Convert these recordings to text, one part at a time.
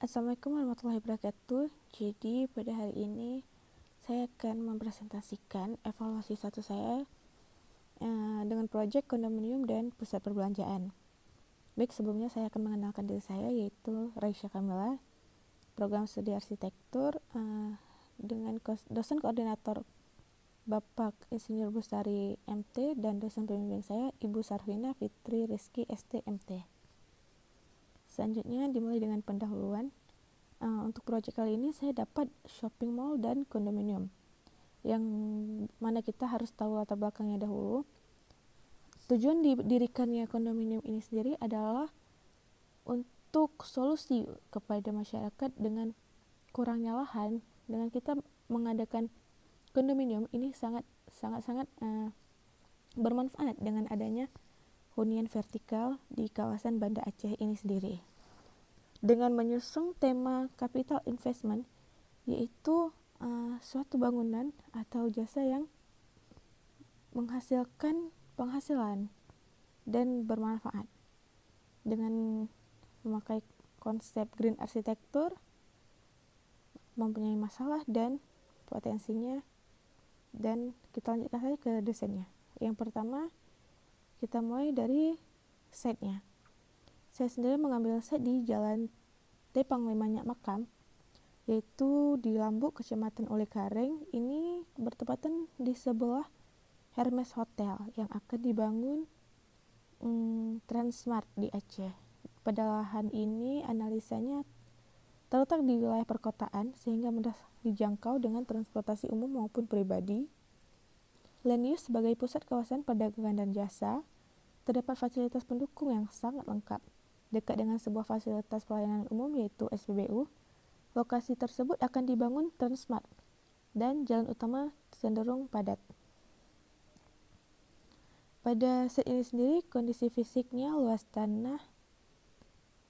Assalamualaikum warahmatullahi wabarakatuh. Jadi pada hari ini saya akan mempresentasikan evaluasi satu saya dengan proyek kondominium dan pusat perbelanjaan. Baik, sebelumnya saya akan mengenalkan diri saya, yaitu Raisya Kamila, program studi arsitektur dengan dosen koordinator Bapak Insinyur Bustari MT dan dosen pembimbing saya Ibu Sarvina Fitri Rizky ST MT. Selanjutnya dimulai dengan pendahuluan. Untuk proyek kali ini saya dapat shopping mall dan kondominium, yang mana kita harus tahu latar belakangnya dahulu. Tujuan didirikannya kondominium ini sendiri adalah untuk solusi kepada masyarakat dengan kurangnya lahan. Dengan kita mengadakan kondominium ini sangat bermanfaat dengan adanya hunian vertikal di kawasan Banda Aceh ini sendiri. Dengan menyusung tema capital investment, yaitu suatu bangunan atau jasa yang menghasilkan penghasilan dan bermanfaat. Dengan memakai konsep green arsitektur, mempunyai masalah dan potensinya, dan kita lanjutkan saja ke desainnya. Yang pertama, kita mulai dari site-nya. Saya sendiri mengambil site di Jalan T. Panglima Nyak Makam, yaitu di Lambuk, Kecamatan Ulekareng. Ini bertepatan di sebelah Hermes Hotel yang akan dibangun Transmart di Aceh. Pada lahan ini analisanya terletak di wilayah perkotaan sehingga mudah dijangkau dengan transportasi umum maupun pribadi. Land use sebagai pusat kawasan perdagangan dan jasa, terdapat fasilitas pendukung yang sangat lengkap. Dekat dengan sebuah fasilitas pelayanan umum yaitu SPBU, lokasi tersebut akan dibangun Transmart dan jalan utama cenderung padat. Pada set ini sendiri, kondisi fisiknya luas tanah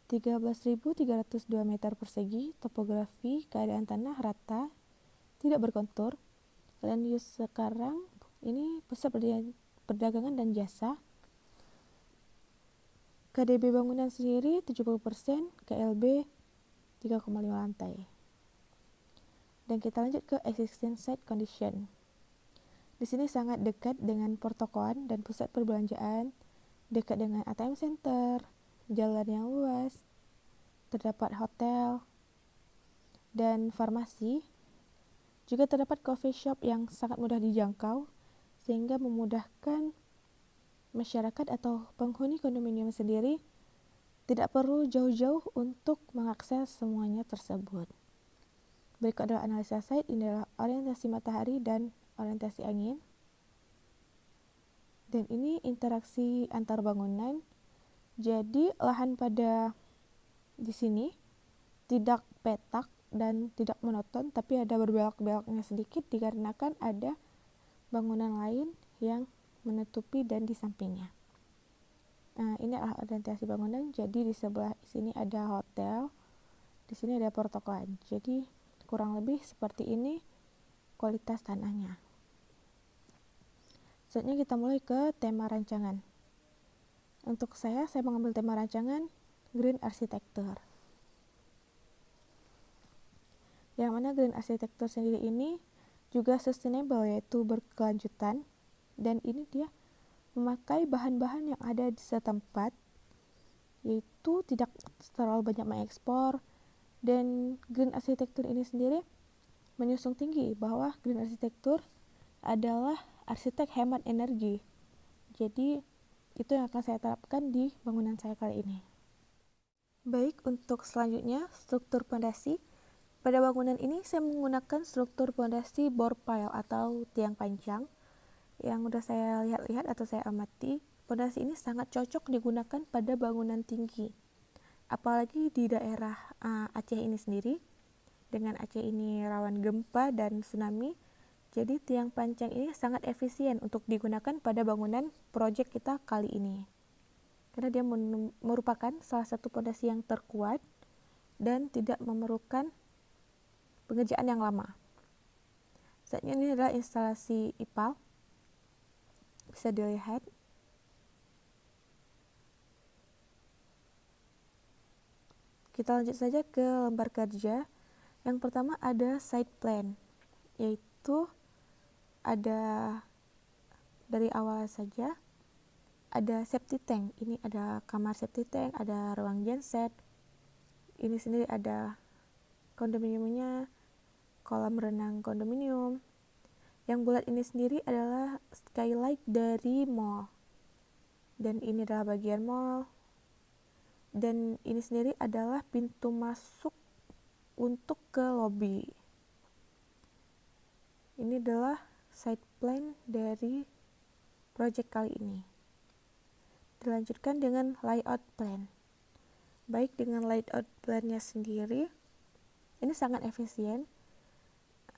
13.302 meter persegi, topografi keadaan tanah rata, tidak berkontur. Land use sekarang ini pusat perdagangan dan jasa. KDB bangunan sendiri 70%, KLB 3,5 lantai. Dan kita lanjut ke existing site condition. Di sini sangat dekat dengan pertokoan dan pusat perbelanjaan, dekat dengan ATM center, jalan yang luas, terdapat hotel dan farmasi. Juga terdapat coffee shop yang sangat mudah dijangkau sehingga memudahkan masyarakat atau penghuni kondominium sendiri tidak perlu jauh-jauh untuk mengakses semuanya tersebut. Berikut adalah analisa site. Ini adalah orientasi matahari dan orientasi angin. Dan ini interaksi antar bangunan. Jadi lahan pada di sini tidak petak dan tidak monoton, tapi ada berbelok-beloknya sedikit dikarenakan ada bangunan lain yang menutupi dan di sampingnya. Ini adalah orientasi bangunan. Jadi di sebelah sini ada hotel, di sini ada pertokoan. Jadi kurang lebih seperti ini kualitas tanahnya. Selanjutnya kita mulai ke tema rancangan. Untuk saya mengambil tema rancangan green arsitektur. Yang mana green arsitektur sendiri ini juga sustainable, yaitu berkelanjutan, dan ini dia memakai bahan-bahan yang ada di setempat, yaitu tidak terlalu banyak mengekspor. Dan green arsitektur ini sendiri menyusung tinggi bahwa green arsitektur adalah arsitek hemat energi. Jadi itu yang akan saya terapkan di bangunan saya kali ini. Baik, untuk selanjutnya struktur pondasi. Pada bangunan ini saya menggunakan struktur pondasi bore pile atau tiang panjang. Yang sudah saya lihat-lihat atau saya amati, pondasi ini sangat cocok digunakan pada bangunan tinggi. Apalagi di daerah Aceh ini sendiri. Dengan Aceh ini rawan gempa dan tsunami, jadi tiang panjang ini sangat efisien untuk digunakan pada bangunan proyek kita kali ini. Karena dia merupakan salah satu pondasi yang terkuat dan tidak memerlukan pengerjaan yang lama. Selanjutnya ini adalah instalasi IPAL. Bisa dilihat. Kita lanjut saja ke lembar kerja. Yang pertama ada site plan, yaitu ada dari awal saja ada septic tank. Ini ada kamar septic tank, ada ruang genset. Ini sendiri ada kondominiumnya, kolam renang kondominium. Yang bulat ini sendiri adalah skylight dari mall. Dan ini adalah bagian mall. Dan ini sendiri adalah pintu masuk untuk ke lobby. Ini adalah site plan dari project kali ini. Dilanjutkan dengan layout plan. Baik dengan layout plan-nya sendiri, ini sangat efisien,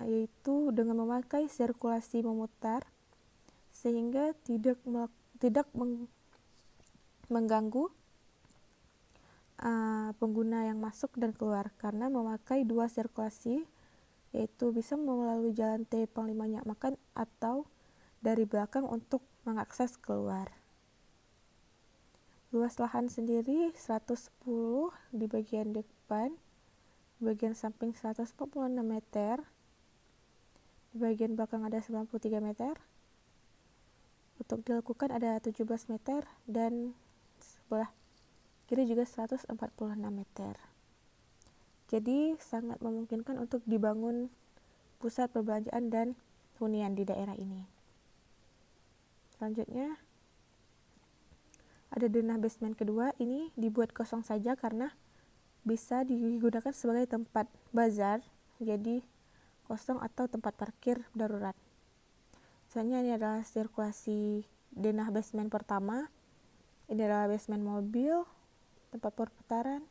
yaitu dengan memakai sirkulasi memutar sehingga tidak mengganggu pengguna yang masuk dan keluar, karena memakai dua sirkulasi, yaitu bisa melalui jalan T Panglima Nyakmakan atau dari belakang untuk mengakses keluar. Luas lahan sendiri 110 di bagian depan, di bagian samping 146 meter, di bagian belakang ada 93 meter. Untuk dilakukan ada 17 meter dan sebelah kiri juga 146 meter. Jadi sangat memungkinkan untuk dibangun pusat perbelanjaan dan hunian di daerah ini. Selanjutnya ada denah basement kedua. Ini dibuat kosong saja karena bisa digunakan sebagai tempat bazar, jadi kosong atau tempat parkir darurat. Selanjutnya ini adalah sirkulasi denah basement pertama. Ini adalah basement mobil, tempat perputaran.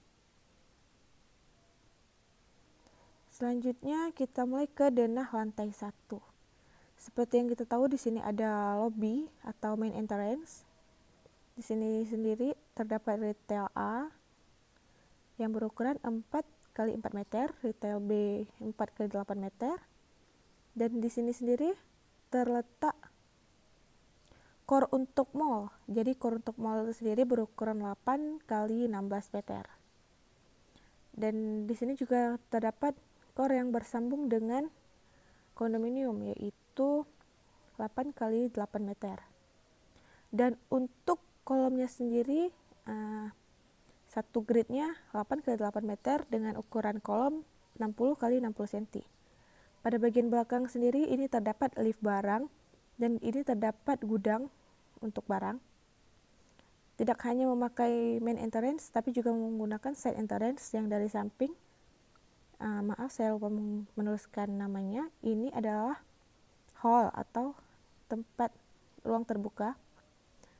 Selanjutnya kita mulai ke denah lantai 1. Seperti yang kita tahu, di sini ada lobby atau main entrance. Di sini sendiri terdapat retail A yang berukuran 4x4 meter, retail B 4x8 meter. Dan di sini sendiri terletak core untuk mall. Jadi core untuk mall itu sendiri berukuran 8x16 meter. Dan di sini juga terdapat core yang bersambung dengan kondominium, yaitu 8x8 meter. Dan untuk kolomnya sendiri satu gridnya 8x8 meter dengan ukuran kolom 60x60 cm. Pada bagian belakang sendiri ini terdapat lift barang dan ini terdapat gudang untuk barang. Tidak hanya memakai main entrance, tapi juga menggunakan side entrance yang dari samping. Maaf, saya lupa menuliskan namanya. Ini adalah hall atau tempat ruang terbuka.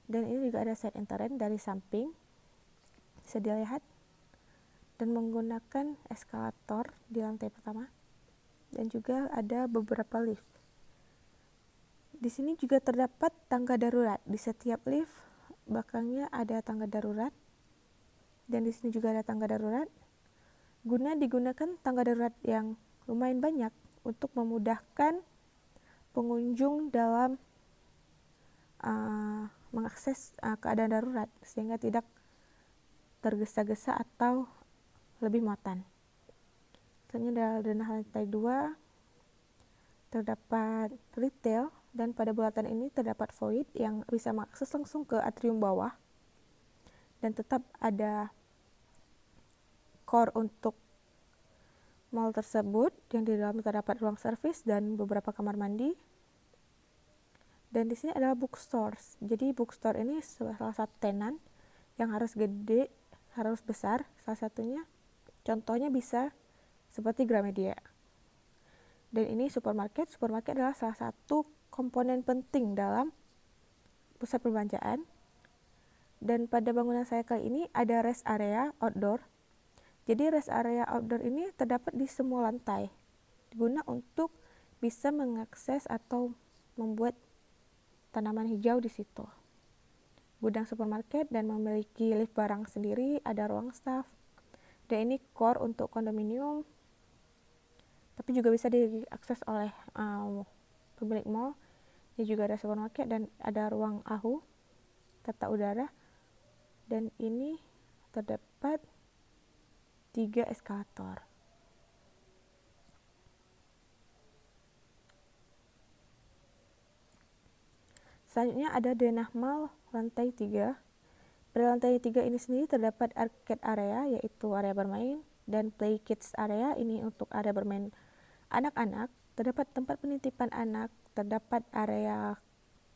Dan ini juga ada side entrance dari samping, bisa dilihat. Dan menggunakan eskalator di lantai pertama. Dan juga ada beberapa lift. Di sini juga terdapat tangga darurat. Di setiap lift belakangnya ada tangga darurat. Dan di sini juga ada tangga darurat. Guna digunakan tangga darurat yang lumayan banyak untuk memudahkan pengunjung dalam mengakses keadaan darurat sehingga tidak tergesa-gesa atau lebih muatan. Selanjutnya adalah denah lantai 2, terdapat retail dan pada bulatan ini terdapat void yang bisa mengakses langsung ke atrium bawah dan tetap ada core untuk mall tersebut yang di dalam terdapat ruang servis dan beberapa kamar mandi. Dan di sini adalah bookstores. Jadi bookstore ini salah satu tenan yang harus gede, harus besar. Salah satunya contohnya bisa seperti Gramedia. Dan ini supermarket. Supermarket adalah salah satu komponen penting dalam pusat perbelanjaan. Dan pada bangunan saya kali ini ada rest area outdoor. Jadi rest area outdoor ini terdapat di semua lantai, guna untuk bisa mengakses atau membuat tanaman hijau di situ. Gudang supermarket dan memiliki lift barang sendiri, ada ruang staff. Dan ini core untuk kondominium, tapi juga bisa diakses oleh pemilik mall. Ini juga ada supermarket dan ada ruang AHU, tata udara. Dan ini terdapat 3 eskalator. Selanjutnya ada denah mall lantai 3. Pada lantai 3 ini sendiri terdapat arcade area, yaitu area bermain, dan play kids area, ini untuk area bermain anak-anak. Terdapat tempat penitipan anak, terdapat area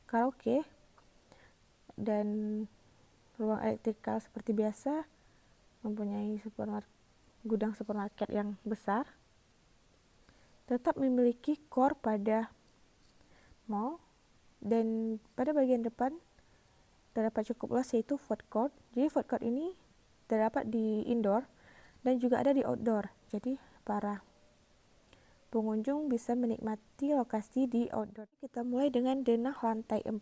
karaoke, dan ruang elektrikal seperti biasa, mempunyai gudang supermarket yang besar. Tetap memiliki core pada mall, dan pada bagian depan terdapat cukup luas, yaitu food court. Jadi food court ini terdapat di indoor dan juga ada di outdoor. Jadi para pengunjung bisa menikmati lokasi di outdoor. Kita mulai dengan denah lantai 4.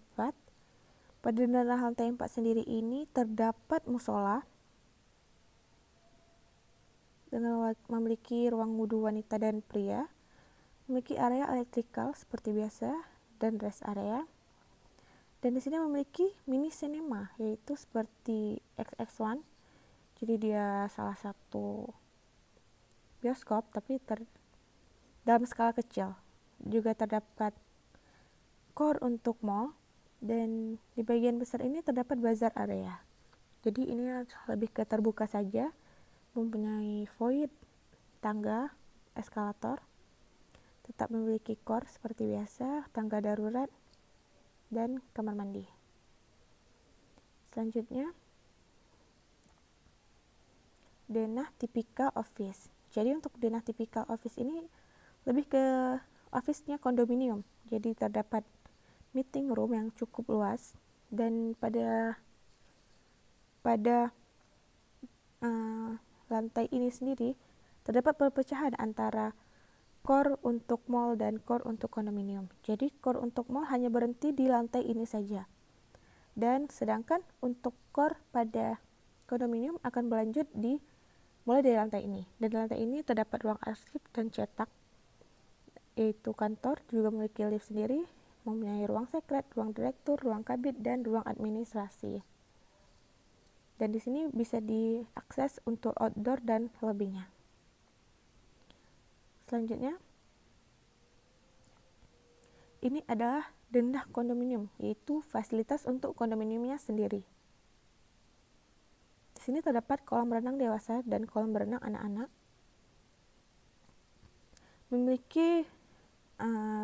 Pada denah lantai 4 sendiri ini terdapat musola dengan memiliki ruang wudhu wanita dan pria, memiliki area elektrikal seperti biasa dan rest area. Dan di sini memiliki mini cinema, yaitu seperti XX1. Jadi dia salah satu bioskop tapi dalam skala kecil. Juga terdapat core untuk mall, dan di bagian besar ini terdapat bazar area. Jadi ini lebih ke terbuka saja, mempunyai void, tangga, eskalator. Tetap memiliki core seperti biasa, tangga darurat, dan kamar mandi. Selanjutnya, denah tipikal office. Jadi untuk denah tipikal office ini lebih ke office-nya kondominium. Jadi terdapat meeting room yang cukup luas, dan pada lantai ini sendiri terdapat perpecahan antara core untuk mall dan core untuk kondominium. Jadi core untuk mall hanya berhenti di lantai ini saja. Dan sedangkan untuk core pada kondominium akan berlanjut mulai dari lantai ini. Dan di lantai ini terdapat ruang arsip dan cetak, yaitu kantor, juga memiliki lift sendiri, mempunyai ruang sekret, ruang direktur, ruang kabit, dan ruang administrasi. Dan di sini bisa diakses untuk outdoor dan lobbynya. Selanjutnya, ini adalah denah kondominium, yaitu fasilitas untuk kondominiumnya sendiri. Di sini terdapat kolam renang dewasa dan kolam berenang anak-anak. Memiliki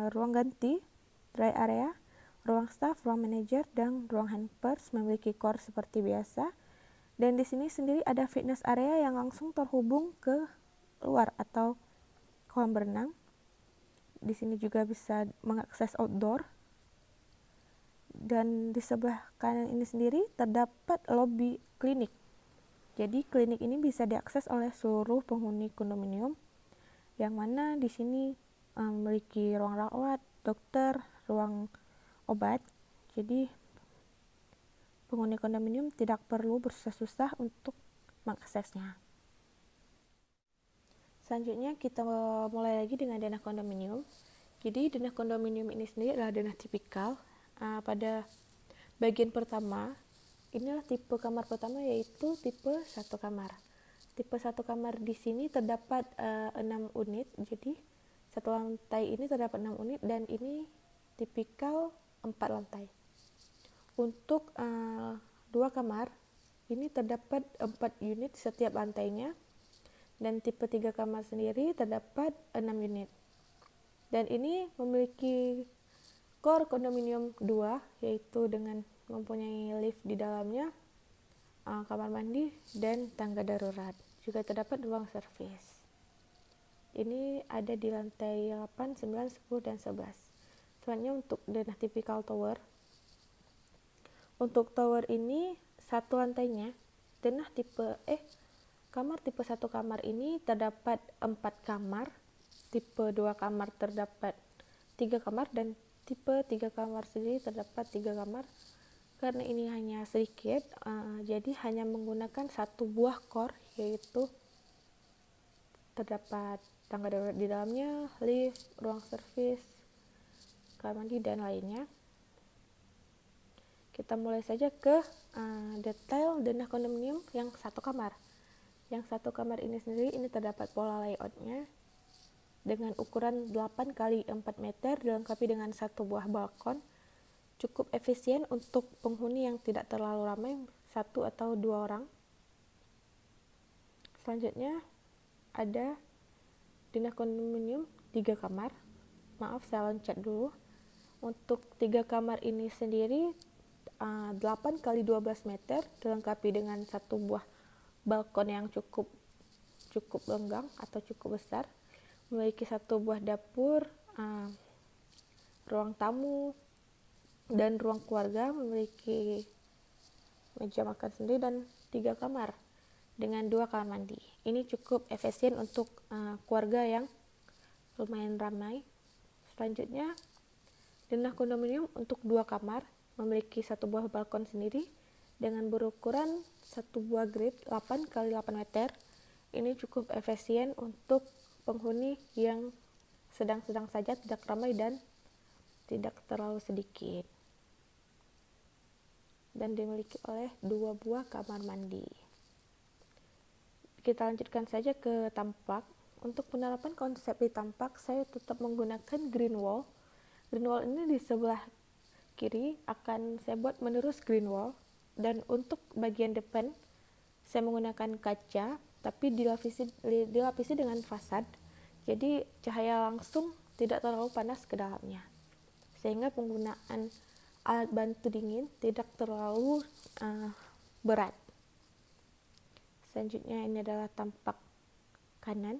ruang ganti, dry area, ruang staff, ruang manajer, dan ruang hampers. Memiliki core seperti biasa. Dan di sini sendiri ada fitness area yang langsung terhubung ke luar atau kolam berenang. Di sini juga bisa mengakses outdoor. Dan di sebelah kanan ini sendiri terdapat lobby klinik. Jadi klinik ini bisa diakses oleh seluruh penghuni kondominium, yang mana di sini memiliki ruang rawat, dokter, ruang obat. Jadi penghuni kondominium tidak perlu bersusah-susah untuk mengaksesnya. Selanjutnya kita mulai lagi dengan denah kondominium. Jadi denah kondominium ini sendiri adalah denah tipikal. Pada bagian pertama, inilah tipe kamar pertama, yaitu tipe 1 kamar. Tipe 1 kamar di sini terdapat 6 unit. Jadi satu lantai ini terdapat 6 unit, dan ini tipikal 4 lantai. Untuk 2 kamar ini terdapat 4 unit setiap lantainya. Dan tipe 3 kamar sendiri terdapat 6 unit. Dan ini memiliki core kondominium 2, yaitu dengan mempunyai lift di dalamnya, kamar mandi, dan tangga darurat. Juga terdapat ruang servis. Ini ada di lantai 8, 9, 10, dan 11. Selanjutnya untuk denah tipikal tower. Untuk tower ini satu lantainya denah kamar tipe 1 kamar ini terdapat 4 kamar, tipe 2 kamar terdapat 3 kamar, dan tipe 3 kamar sendiri terdapat 3 kamar. Karena ini hanya sedikit, jadi hanya menggunakan satu buah core, yaitu terdapat tangga darurat di dalamnya, lift, ruang servis, kamar mandi, dan lainnya. Kita mulai saja ke detail denah kondominium yang 1 kamar. Yang satu kamar ini sendiri, ini terdapat pola layoutnya dengan ukuran 8 kali 4 meter, dilengkapi dengan satu buah balkon. Cukup efisien untuk penghuni yang tidak terlalu ramai, 1 atau 2 orang. Selanjutnya ada Dina kondominium 3 kamar. Maaf, saya loncat dulu. Untuk 3 kamar ini sendiri 8 kali 12 meter, dilengkapi dengan satu buah balkon yang cukup lenggang atau cukup besar, memiliki satu buah dapur, ruang tamu, dan ruang keluarga, memiliki meja makan sendiri dan 3 kamar dengan 2 kamar mandi. Ini cukup efisien untuk keluarga yang lumayan ramai. Selanjutnya, Dina kondominium untuk 2 kamar, memiliki satu buah balkon sendiri dengan berukuran satu buah grid 8 kali 8 meter. Ini cukup efisien untuk penghuni yang sedang-sedang saja, tidak ramai dan tidak terlalu sedikit. Dan dimiliki oleh 2 buah kamar mandi. Kita lanjutkan saja ke tampak. Untuk penerapan konsep di tampak, saya tetap menggunakan green wall. Green wall ini di sebelah kiri akan saya buat menerus green wall, dan untuk bagian depan saya menggunakan kaca tapi dilapisi dengan fasad, jadi cahaya langsung tidak terlalu panas ke dalamnya, sehingga penggunaan alat bantu dingin tidak terlalu berat. Selanjutnya ini adalah tampak kanan.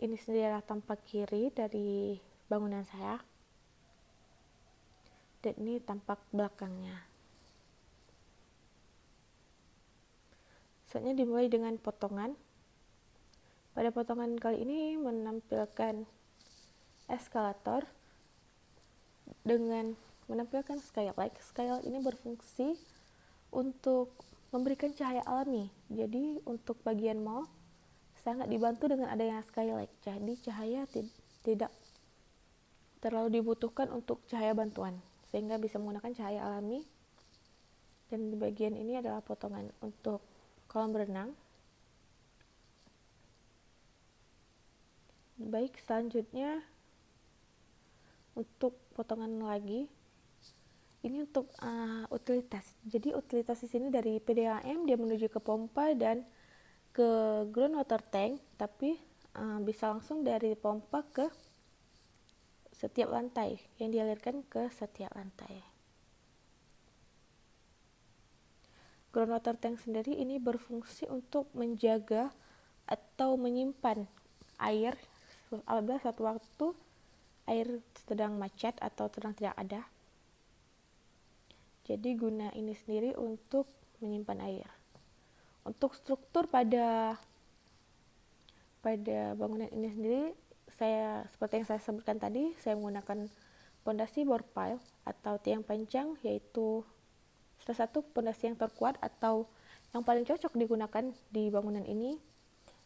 Ini sendiri adalah tampak kiri dari bangunan saya. Dan ini tampak belakangnya. Selanjutnya dimulai dengan potongan. Pada potongan kali ini menampilkan eskalator dengan menampilkan skylight. Skylight ini berfungsi untuk memberikan cahaya alami. Jadi untuk bagian mall sangat dibantu dengan adanya skylight. Jadi cahaya tidak terlalu dibutuhkan untuk cahaya bantuan, sehingga bisa menggunakan cahaya alami. Dan di bagian ini adalah potongan untuk kolam berenang. Baik, selanjutnya untuk potongan lagi, ini untuk utilitas. Jadi utilitas di sini dari PDAM dia menuju ke pompa dan ke groundwater tank, tapi bisa langsung dari pompa ke setiap lantai, yang dialirkan ke setiap lantai. Groundwater tank sendiri ini berfungsi untuk menjaga atau menyimpan air apabila suatu waktu air sedang macet atau sedang tidak ada. Jadi guna ini sendiri untuk menyimpan air. Untuk struktur pada bangunan ini sendiri, seperti yang saya sebutkan tadi, saya menggunakan pondasi bore pile atau tiang panjang, yaitu salah satu pondasi yang terkuat atau yang paling cocok digunakan di bangunan ini.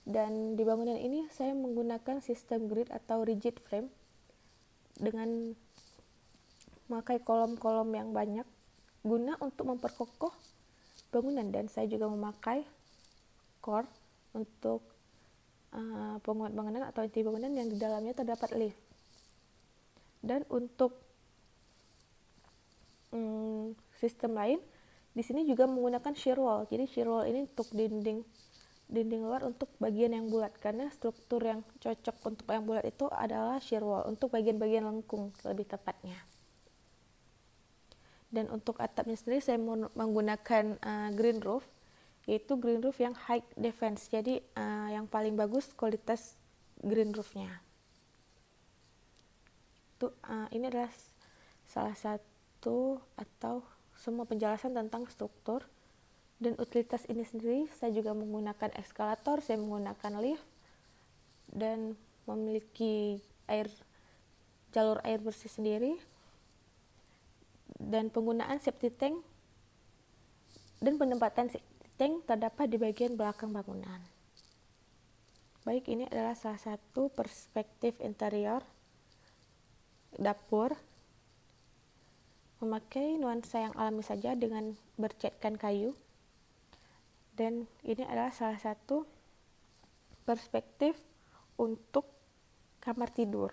Dan di bangunan ini saya menggunakan sistem grid atau rigid frame dengan memakai kolom-kolom yang banyak guna untuk memperkokoh bangunan, dan saya juga memakai core untuk penguat bangunan atau inti bangunan yang di dalamnya terdapat lift. Dan untuk sistem lain di sini juga menggunakan shear wall. Jadi shear wall ini untuk dinding luar untuk bagian yang bulat, karena struktur yang cocok untuk yang bulat itu adalah shear wall untuk bagian-bagian lengkung lebih tepatnya. Dan untuk atapnya sendiri saya menggunakan green roof, yaitu green roof yang high defense. Jadi yang paling bagus kualitas green roofnya. Ini adalah salah satu atau semua penjelasan tentang struktur. Dan utilitas ini sendiri saya juga menggunakan eskalator, saya menggunakan lift, dan memiliki jalur air bersih sendiri, dan penggunaan safety tank dan penempatan safety tank terdapat di bagian belakang bangunan. Baik, ini adalah salah satu perspektif interior dapur, memakai nuansa yang alami saja dengan bercatkan kayu. Dan ini adalah salah satu perspektif untuk kamar tidur.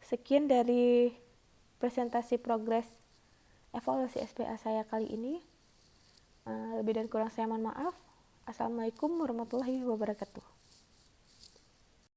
Sekian dari presentasi progres evaluasi SPA saya kali ini. Lebih dan kurang saya mohon maaf. Assalamualaikum warahmatullahi wabarakatuh.